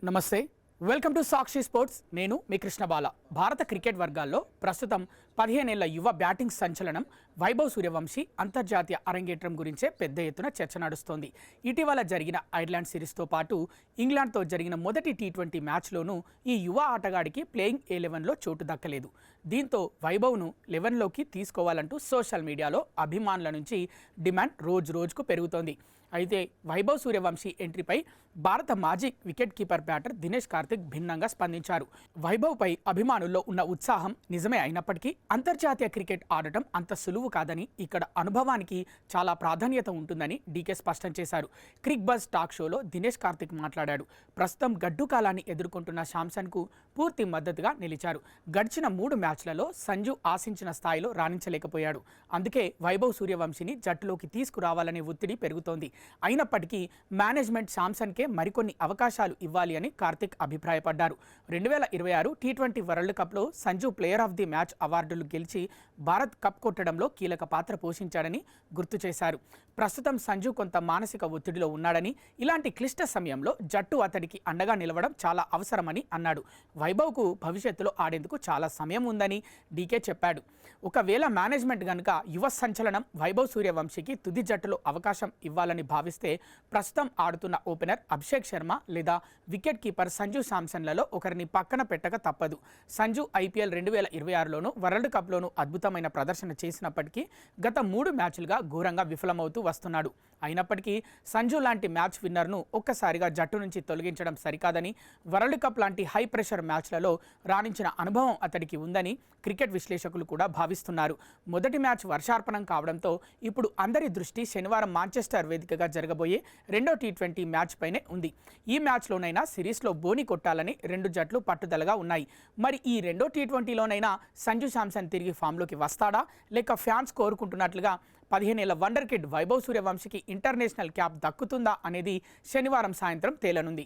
నమస్తే, welcome to Sakshi sports. నేను మీ కృష్ణబాల. భారత క్రికెట్ వర్గాల్లో ప్రస్తుతం 15 ఏళ్ల యువ బ్యాటింగ్ సంచలనం వైభవ్ సూర్యవంశీ అంతర్జాతీయ అరంగేట్రం గురించే పెద్ద ఎత్తున చర్చ నడుస్తోంది. ఇటీవల జరిగిన ఐర్లాండ్ సిరీస్తో పాటు ఇంగ్లాండ్తో జరిగిన మొదటి టీ20 మ్యాచ్లోనూ ఈ యువ ఆటగాడికి ప్లేయింగ్ 11లో చోటు దక్కలేదు. దీంతో వైభవ్ను 11లోకి తీసుకోవాలంటూ సోషల్ మీడియాలో అభిమానుల నుంచి డిమాండ్ రోజుకు పెరుగుతోంది. అయితే వైభవ్ సూర్యవంశీ ఎంట్రీపై భారత మాజీ wicket keeper batter Dinesh Karthik భిన్నంగా స్పందించారు. వైభవ్పై అభిమానుల్లో ఉన్న ఉత్సాహం నిజమే అయినప్పటికీ అంతర్జాతీయ క్రికెట్ ఆడటం అంత సులువు కాదని, ఇక్కడ అనుభవానికి చాలా ప్రాధాన్యత ఉంటుందని డీకే స్పష్టం చేశారు. క్రిక్ బజ్ టాక్ షోలో దినేష్ కార్తిక్ మాట్లాడాడు. ప్రస్తుతం గడ్డు కాలాన్ని ఎదుర్కొంటున్న శాంసన్కు పూర్తి మద్దతుగా నిలిచారు. గడిచిన 3 మ్యాచ్లలో సంజు ఆశించిన స్థాయిలో రాణించలేకపోయాడు. అందుకే వైభవ్ సూర్యవంశీని జట్టులోకి తీసుకురావాలనే ఒత్తిడి పెరుగుతోంది. అయినప్పటికీ మేనేజ్మెంట్ శాంసన్కే మరికొన్ని అవకాశాలు ఇవ్వాలి అని కార్తిక్ అభిప్రాయపడ్డారు. 2026 టీ20 వరల్డ్ కప్లో Sanju player of the match అవార్డులు గెలిచి భారత్ కప్ కొట్టడంలో కీలక పాత్ర పోషించాడని గుర్తు చేశారు. ప్రస్తుతం సంజు కొంత మానసిక ఒత్తిడిలో ఉన్నాడని, ఇలాంటి క్లిష్ట సమయంలో జట్టు అతడికి అండగా నిలవడం చాలా అవసరమని అన్నాడు. వైభవ్కు భవిష్యత్తులో ఆడేందుకు చాలా సమయం ఉందని డీకే చెప్పాడు. ఒకవేళ మేనేజ్మెంట్ గనుక యువ సంచలనం వైభవ్ సూర్యవంశీకి తుది జట్టులో అవకాశం ఇవ్వాలని భావిస్తే ప్రస్తుతం ఆడుతున్న ఓపెనర్ అభిషేక్ శర్మ లేదా వికెట్ కీపర్ సంజు శాంసన్లలో ఒకరిని పక్కన పెట్టక తప్పదు. సంజు IPL 2026లోనూ వరల్డ్ కప్లోనూ అద్భుతమైన ప్రదర్శన చేసినప్పటికీ గత 3 మ్యాచ్లుగా ఘోరంగా విఫలమవుతూ వస్తున్నాడు. అయినప్పటికీ సంజు లాంటి మ్యాచ్ విన్నర్ను ఒక్కసారిగా జట్టు నుంచి తొలగించడం సరికాదని, వరల్డ్ కప్ లాంటి హై ప్రెషర్ మ్యాచ్లలో రాణించిన అనుభవం అతడికి ఉందని క్రికెట్ విశ్లేషకులు కూడా భావిస్తున్నారు. మొదటి మ్యాచ్ వర్షార్పణం కావడంతో ఇప్పుడు అందరి దృష్టి శనివారం మాంచెస్టర్ వేదికగా జరగబోయే రెండో టీ20 మ్యాచ్ పైనే ఉంది. ఈ మ్యాచ్లోనైనా సిరీస్లో బోని కొట్టాలని 2 జట్లు పట్టుదలగా ఉన్నాయి. మరి ఈ రెండో టీ20లోనైనా సంజు శాంసన్ తిరిగి ఫామ్లోకి వస్తాడా, లేక ఫ్యాన్స్ కోరుకుంటున్నట్లుగా 15 ఏళ్ల వండర్ కిడ్ వైభవ్ సూర్యవంశీకి ఇంటర్నేషనల్ క్యాప్ దక్కుతుందా అనేది శనివారం సాయంత్రం తేలనుంది.